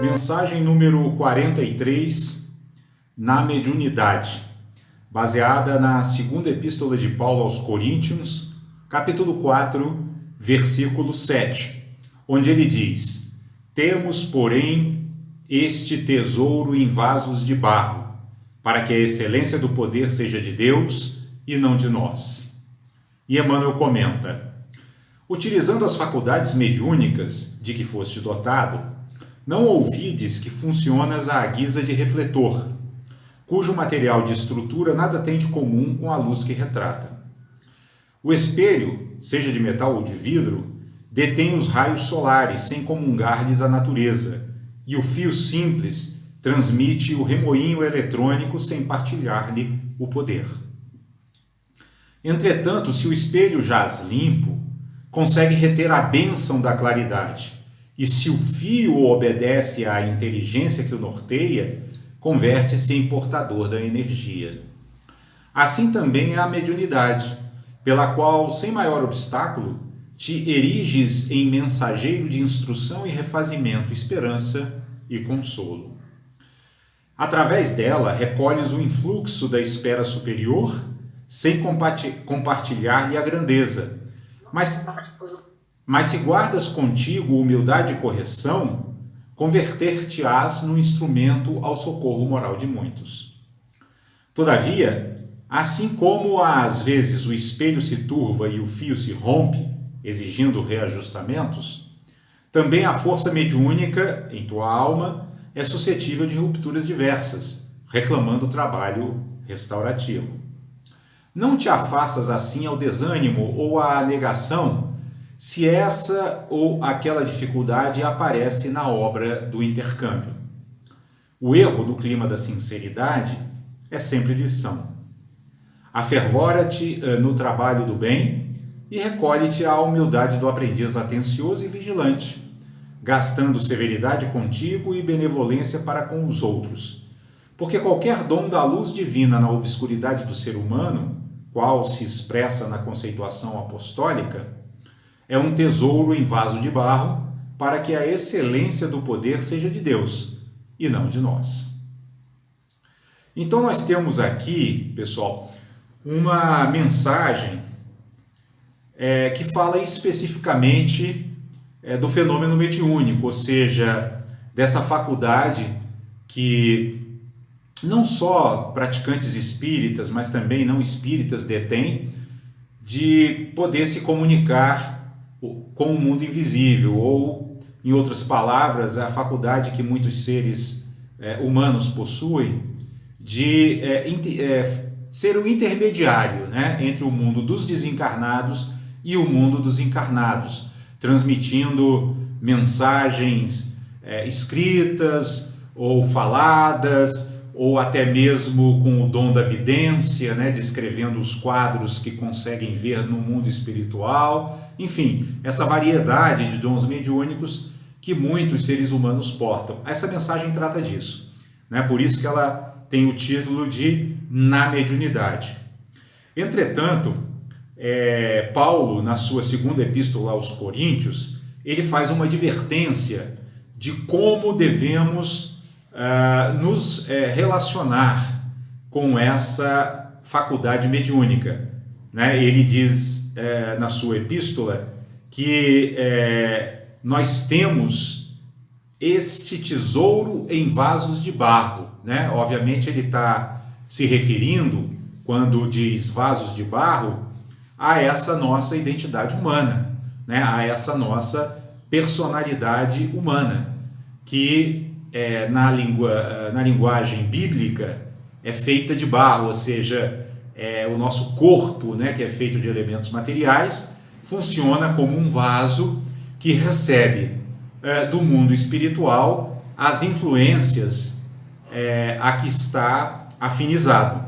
Mensagem número 43, na mediunidade, baseada na segunda epístola de Paulo aos Coríntios, capítulo 4, versículo 7, onde ele diz: temos, porém, este tesouro em vasos de barro, para que a excelência do poder seja de Deus e não de nós. E Emmanuel comenta: utilizando as faculdades mediúnicas de que foste dotado, não ouvides que funcionas à guisa de refletor, cujo material de estrutura nada tem de comum com a luz que retrata. O espelho, seja de metal ou de vidro, detém os raios solares sem comungar-lhes a natureza, e o fio simples transmite o remoinho eletrônico sem partilhar-lhe o poder. Entretanto, se o espelho jaz limpo, consegue reter a bênção da claridade, e se o fio obedece à inteligência que o norteia, converte-se em portador da energia. Assim também é a mediunidade, pela qual, sem maior obstáculo, te eriges em mensageiro de instrução e refazimento, esperança e consolo. Através dela, recolhes o influxo da esfera superior, sem compartilhar-lhe a grandeza, mas se guardas contigo humildade e correção, converter-te-ás no instrumento ao socorro moral de muitos. Todavia, assim como às vezes o espelho se turva e o fio se rompe, exigindo reajustamentos, também a força mediúnica em tua alma é suscetível de rupturas diversas, reclamando trabalho restaurativo. Não te afastas assim ao desânimo ou à negação, se essa ou aquela dificuldade aparece na obra do intercâmbio. O erro do clima da sinceridade é sempre lição. Afervora-te no trabalho do bem e recolhe-te à humildade do aprendiz atencioso e vigilante, gastando severidade contigo e benevolência para com os outros. Porque qualquer dom da luz divina na obscuridade do ser humano, qual se expressa na conceituação apostólica, é um tesouro em vaso de barro para que a excelência do poder seja de Deus e não de nós. Então nós temos aqui, pessoal, uma mensagem que fala especificamente do fenômeno mediúnico, ou seja, dessa faculdade que não só praticantes espíritas, mas também não espíritas detêm, de poder se comunicar com o mundo invisível, ou, em outras palavras, a faculdade que muitos seres humanos possuem de ser o intermediário, né, entre o mundo dos desencarnados e o mundo dos encarnados, transmitindo mensagens escritas ou faladas, ou até mesmo com o dom da vidência, né, descrevendo os quadros que conseguem ver no mundo espiritual. Enfim, essa variedade de dons mediúnicos que muitos seres humanos portam. Essa mensagem trata disso, né? Por isso que ela tem o título de Na Mediunidade. Entretanto, Paulo, na sua segunda epístola aos Coríntios, ele faz uma advertência de como devemos nos relacionar com essa faculdade mediúnica, né? Ele diz na sua epístola que nós temos este tesouro em vasos de barro, né? Obviamente ele está se referindo, quando diz vasos de barro, a essa nossa identidade humana, né? A essa nossa personalidade humana, que na linguagem bíblica é feita de barro, ou seja, o nosso corpo, né, que é feito de elementos materiais, funciona como um vaso que recebe do mundo espiritual as influências a que está afinizado.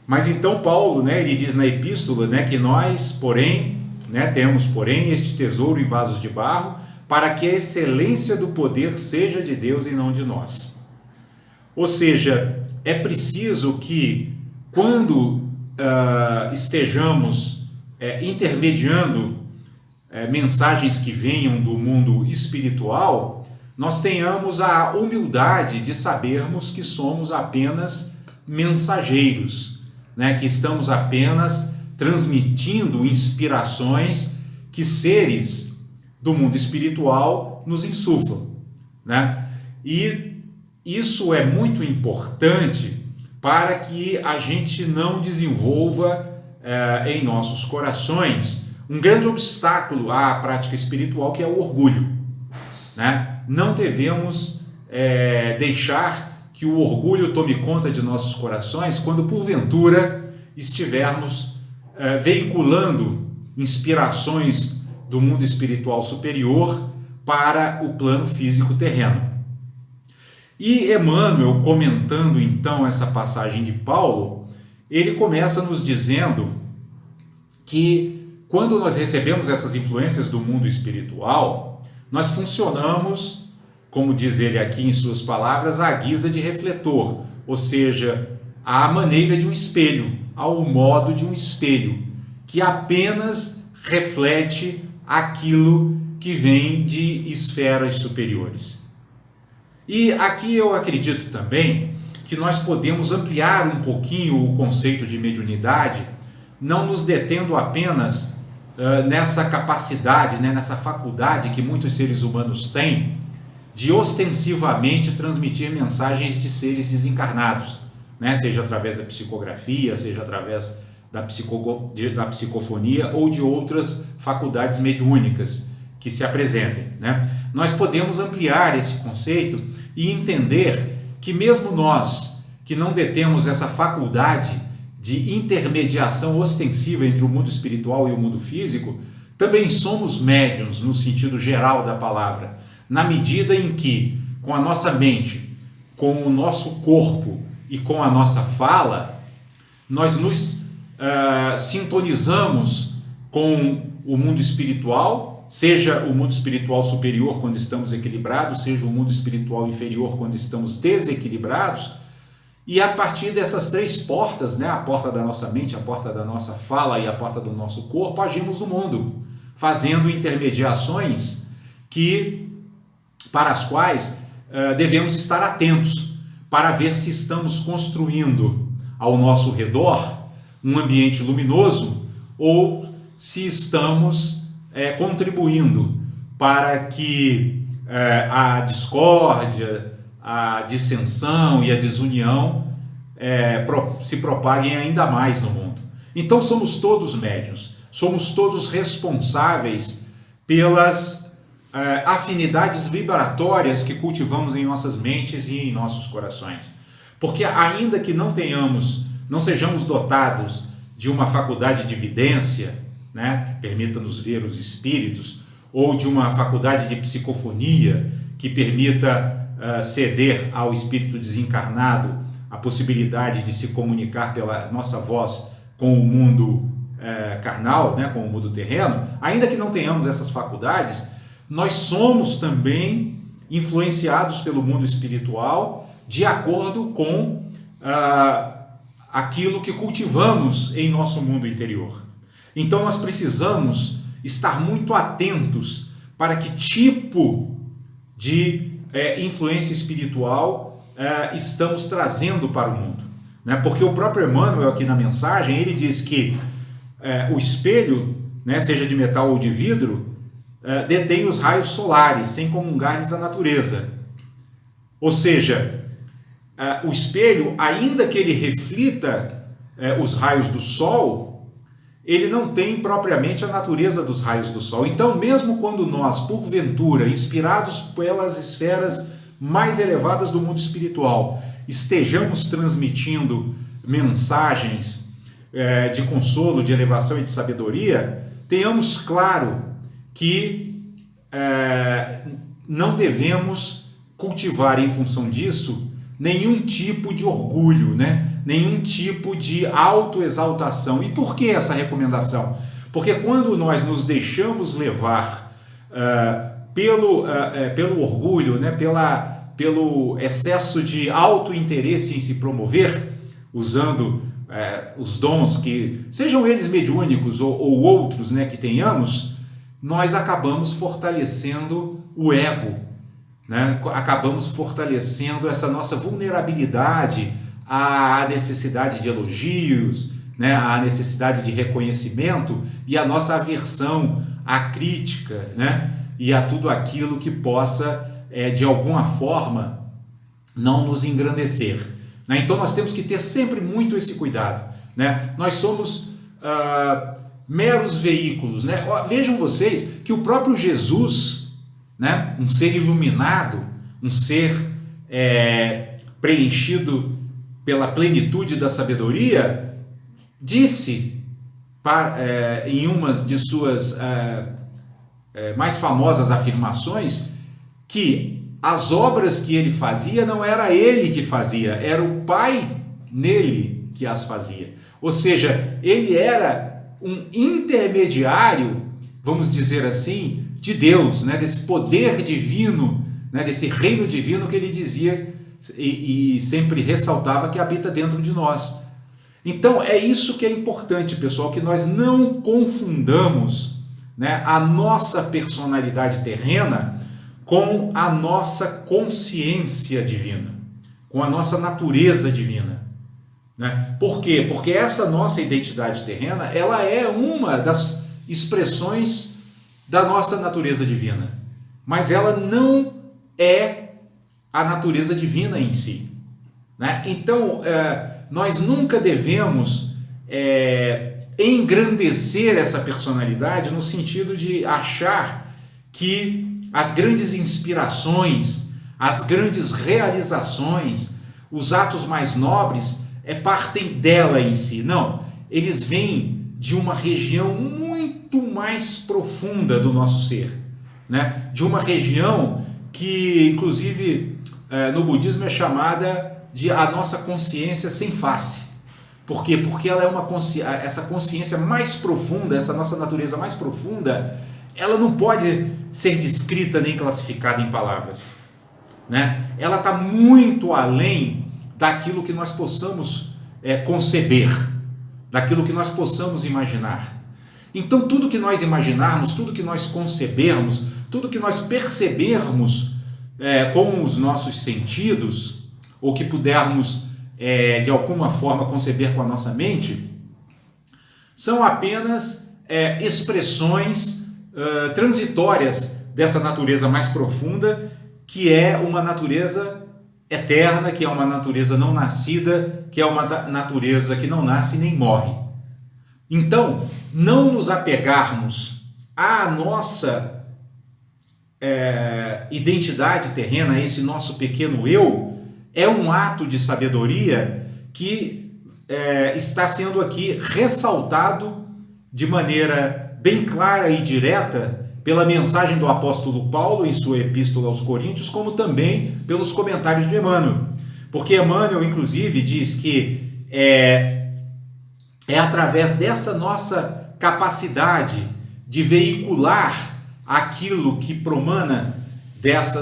Mas então Paulo, né, ele diz na epístola, né, que nós, porém, né, temos, porém, este tesouro em vasos de barro, para que a excelência do poder seja de Deus e não de nós. Ou seja, é preciso que, quando estejamos intermediando mensagens que venham do mundo espiritual, nós tenhamos a humildade de sabermos que somos apenas mensageiros, né? Que estamos apenas transmitindo inspirações que seres do mundo espiritual nos insuflam, né? E isso é muito importante para que a gente não desenvolva em nossos corações um grande obstáculo à prática espiritual, que é o orgulho, né? Não devemos deixar que o orgulho tome conta de nossos corações quando porventura estivermos veiculando inspirações do mundo espiritual superior para o plano físico terreno. E Emmanuel, comentando então essa passagem de Paulo, ele começa nos dizendo que quando nós recebemos essas influências do mundo espiritual, nós funcionamos, como diz ele aqui em suas palavras, à guisa de refletor, ou seja, à maneira de um espelho, ao modo de um espelho, que apenas reflete aquilo que vem de esferas superiores. E aqui eu acredito também que nós podemos ampliar um pouquinho o conceito de mediunidade, não nos detendo apenas nessa capacidade, né, nessa faculdade que muitos seres humanos têm de ostensivamente transmitir mensagens de seres desencarnados, né, seja através da psicografia, seja através da psicofonia ou de outras faculdades mediúnicas que se apresentem, né? Nós podemos ampliar esse conceito e entender que mesmo nós, que não detemos essa faculdade de intermediação ostensiva entre o mundo espiritual e o mundo físico, também somos médiuns no sentido geral da palavra, na medida em que, com a nossa mente, com o nosso corpo e com a nossa fala, nós nos sintonizamos com o mundo espiritual, seja o mundo espiritual superior quando estamos equilibrados, seja o mundo espiritual inferior quando estamos desequilibrados, e a partir dessas três portas, né, a porta da nossa mente, a porta da nossa fala e a porta do nosso corpo, agimos no mundo, fazendo intermediações para as quais devemos estar atentos, para ver se estamos construindo ao nosso redor um ambiente luminoso ou se estamos contribuindo para que a discórdia, a dissensão e a desunião se propaguem ainda mais no mundo. Então somos todos médiuns, somos todos responsáveis pelas afinidades vibratórias que cultivamos em nossas mentes e em nossos corações. Porque ainda que não sejamos dotados de uma faculdade de vidência, né, que permita-nos ver os espíritos, ou de uma faculdade de psicofonia que permita ceder ao espírito desencarnado a possibilidade de se comunicar pela nossa voz com o mundo carnal, né, com o mundo terreno, ainda que não tenhamos essas faculdades, nós somos também influenciados pelo mundo espiritual de acordo com aquilo que cultivamos em nosso mundo interior. Então nós precisamos estar muito atentos para que tipo de influência espiritual estamos trazendo para o mundo, né? Porque o próprio Emmanuel aqui na mensagem, ele diz que o espelho, né, seja de metal ou de vidro, detém os raios solares, sem comungar-lhes a natureza. Ou seja, o espelho, ainda que ele reflita os raios do sol, ele não tem propriamente a natureza dos raios do sol. Então, mesmo quando nós, porventura, inspirados pelas esferas mais elevadas do mundo espiritual, estejamos transmitindo mensagens de consolo, de elevação e de sabedoria, tenhamos claro que não devemos cultivar em função disso nenhum tipo de orgulho, né? Nenhum tipo de autoexaltação. E por que essa recomendação? Porque quando nós nos deixamos levar pelo orgulho, né? Pelo excesso de autointeresse em se promover, usando os dons que, sejam eles mediúnicos ou outros, né, que tenhamos, nós acabamos fortalecendo o ego, né? Acabamos fortalecendo essa nossa vulnerabilidade à necessidade de elogios, né? À necessidade de reconhecimento e a nossa aversão à crítica, né? E a tudo aquilo que possa, de alguma forma, não nos engrandecer, né? Então nós temos que ter sempre muito esse cuidado, né? Nós somos meros veículos, né? Vejam vocês que o próprio Jesus, né? Um ser iluminado, um ser preenchido pela plenitude da sabedoria, disse em uma de suas mais famosas afirmações que as obras que ele fazia não era ele que fazia, era o Pai nele que as fazia. Ou seja, ele era um intermediário, vamos dizer assim, de Deus, né? Desse poder divino, né? Desse reino divino que ele dizia e sempre ressaltava que habita dentro de nós. Então é isso que é importante, pessoal, que nós não confundamos, né, a nossa personalidade terrena com a nossa consciência divina, com a nossa natureza divina, né? Por quê? Porque essa nossa identidade terrena, ela é uma das expressões da nossa natureza divina, mas ela não é a natureza divina em si, né? Então, nós nunca devemos engrandecer essa personalidade no sentido de achar que as grandes inspirações, as grandes realizações, os atos mais nobres partem dela em si. Não, eles vêm de uma região muito mais profunda do nosso ser, né? De uma região que, inclusive, no budismo é chamada de a nossa consciência sem face. Por quê? Porque ela é essa consciência mais profunda, essa nossa natureza mais profunda, ela não pode ser descrita nem classificada em palavras, né? Ela está muito além daquilo que nós possamos conceber, daquilo que nós possamos imaginar. Então tudo que nós imaginarmos, tudo que nós concebermos, tudo que nós percebermos com os nossos sentidos, ou que pudermos de alguma forma conceber com a nossa mente, são apenas expressões transitórias dessa natureza mais profunda, que é uma natureza eterna, que é uma natureza não nascida, que é uma natureza que não nasce nem morre. Então, não nos apegarmos à nossa identidade terrena, a esse nosso pequeno eu, é um ato de sabedoria que está sendo aqui ressaltado de maneira bem clara e direta pela mensagem do apóstolo Paulo em sua epístola aos Coríntios, como também pelos comentários de Emmanuel. Porque Emmanuel, inclusive, diz que é através dessa nossa capacidade de veicular aquilo que promana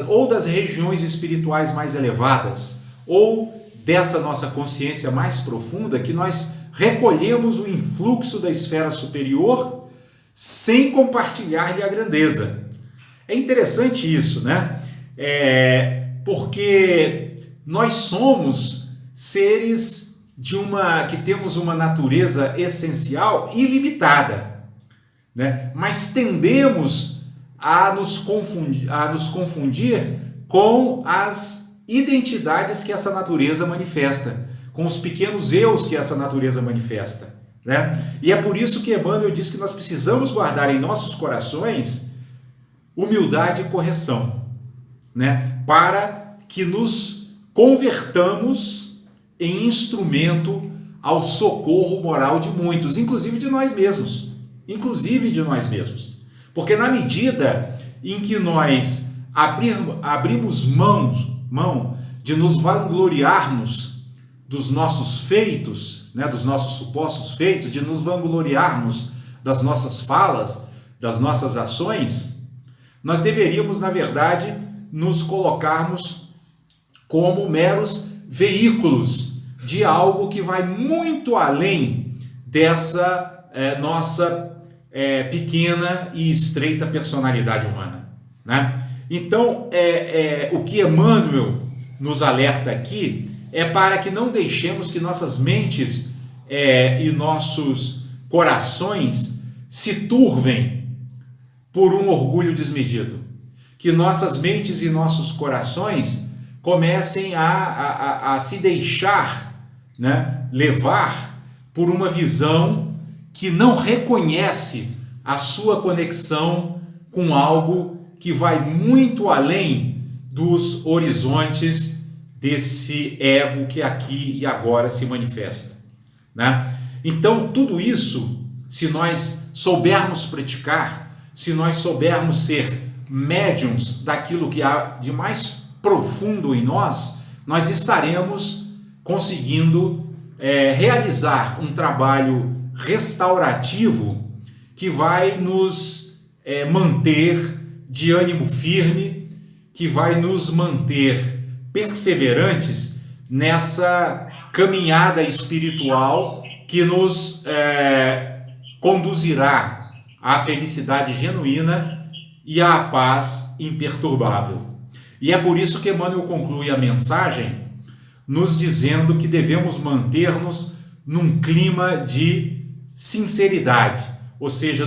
ou das regiões espirituais mais elevadas, ou dessa nossa consciência mais profunda, que nós recolhemos o influxo da esfera superior sem compartilhar-lhe a grandeza. É interessante isso, né? Porque nós somos seres que temos uma natureza essencial ilimitada, né? Mas tendemos a nos confundir com as identidades que essa natureza manifesta, com os pequenos eus que essa natureza manifesta, né? E é por isso que Emmanuel diz que nós precisamos guardar em nossos corações humildade e correção, né? Para que nos convertamos em instrumento ao socorro moral de muitos, inclusive de nós mesmos. Porque na medida em que nós abrimos mão de nos vangloriarmos dos nossos feitos, né, dos nossos supostos feitos, de nos vangloriarmos das nossas falas, das nossas ações, nós deveríamos, na verdade, nos colocarmos como meros veículos de algo que vai muito além dessa nossa pequena e estreita personalidade humana, né? Então, o que Emmanuel nos alerta aqui é para que não deixemos que nossas mentes e nossos corações se turvem por um orgulho desmedido. Que nossas mentes e nossos corações comecem a se deixar, né, levar por uma visão que não reconhece a sua conexão com algo que vai muito além dos horizontes desse ego que aqui e agora se manifesta, né? Então, tudo isso, se nós soubermos praticar, se nós soubermos ser médiums daquilo que há de mais profundo em nós, nós estaremos conseguindo realizar um trabalho restaurativo que vai nos manter de ânimo firme, que vai nos manter perseverantes nessa caminhada espiritual que nos conduzirá à felicidade genuína e à paz imperturbável. E é por isso que Emmanuel conclui a mensagem nos dizendo que devemos manter-nos num clima de sinceridade, ou seja,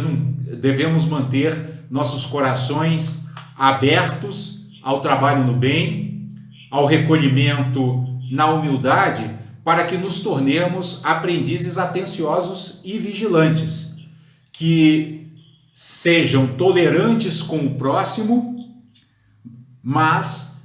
devemos manter nossos corações abertos ao trabalho no bem, ao recolhimento na humildade, para que nos tornemos aprendizes atenciosos e vigilantes, que sejam tolerantes com o próximo, mas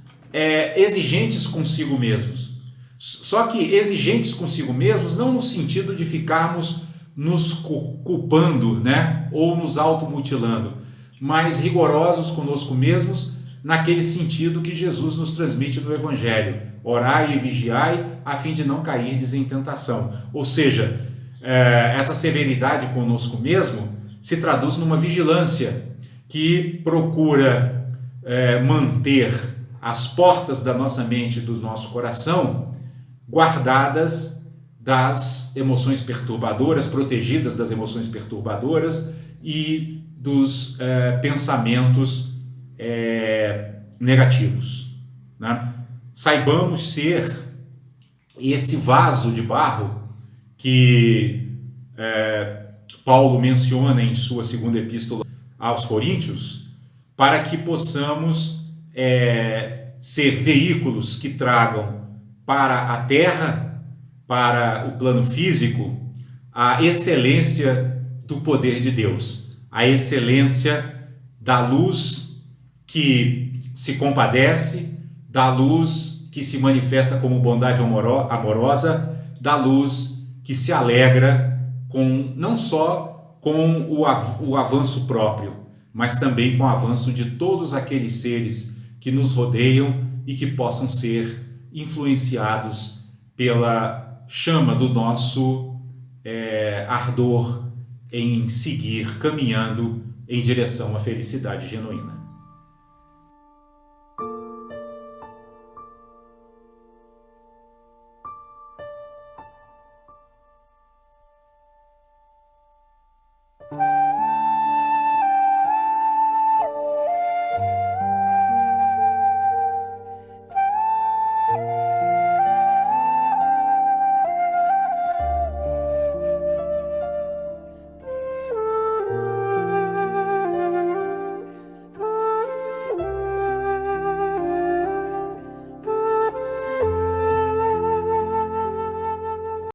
exigentes consigo mesmos. Só que exigentes consigo mesmos não no sentido de ficarmos nos culpando, né, ou nos automutilando, mas rigorosos conosco mesmos, naquele sentido que Jesus nos transmite no Evangelho: orai e vigiai, a fim de não cairdes em tentação. Ou seja, essa severidade conosco mesmo se traduz numa vigilância que procura manter as portas da nossa mente e do nosso coração guardadas das emoções perturbadoras, protegidas das emoções perturbadoras e dos pensamentos negativos, né? Saibamos ser esse vaso de barro que Paulo menciona em sua segunda epístola aos Coríntios, para que possamos ser veículos que tragam para a terra, para o plano físico, a excelência do poder de Deus, a excelência da luz que se compadece, da luz que se manifesta como bondade amorosa, da luz que se alegra não só com o avanço próprio, mas também com o avanço de todos aqueles seres que nos rodeiam e que possam ser influenciados pela chama do nosso ardor em seguir caminhando em direção à felicidade genuína.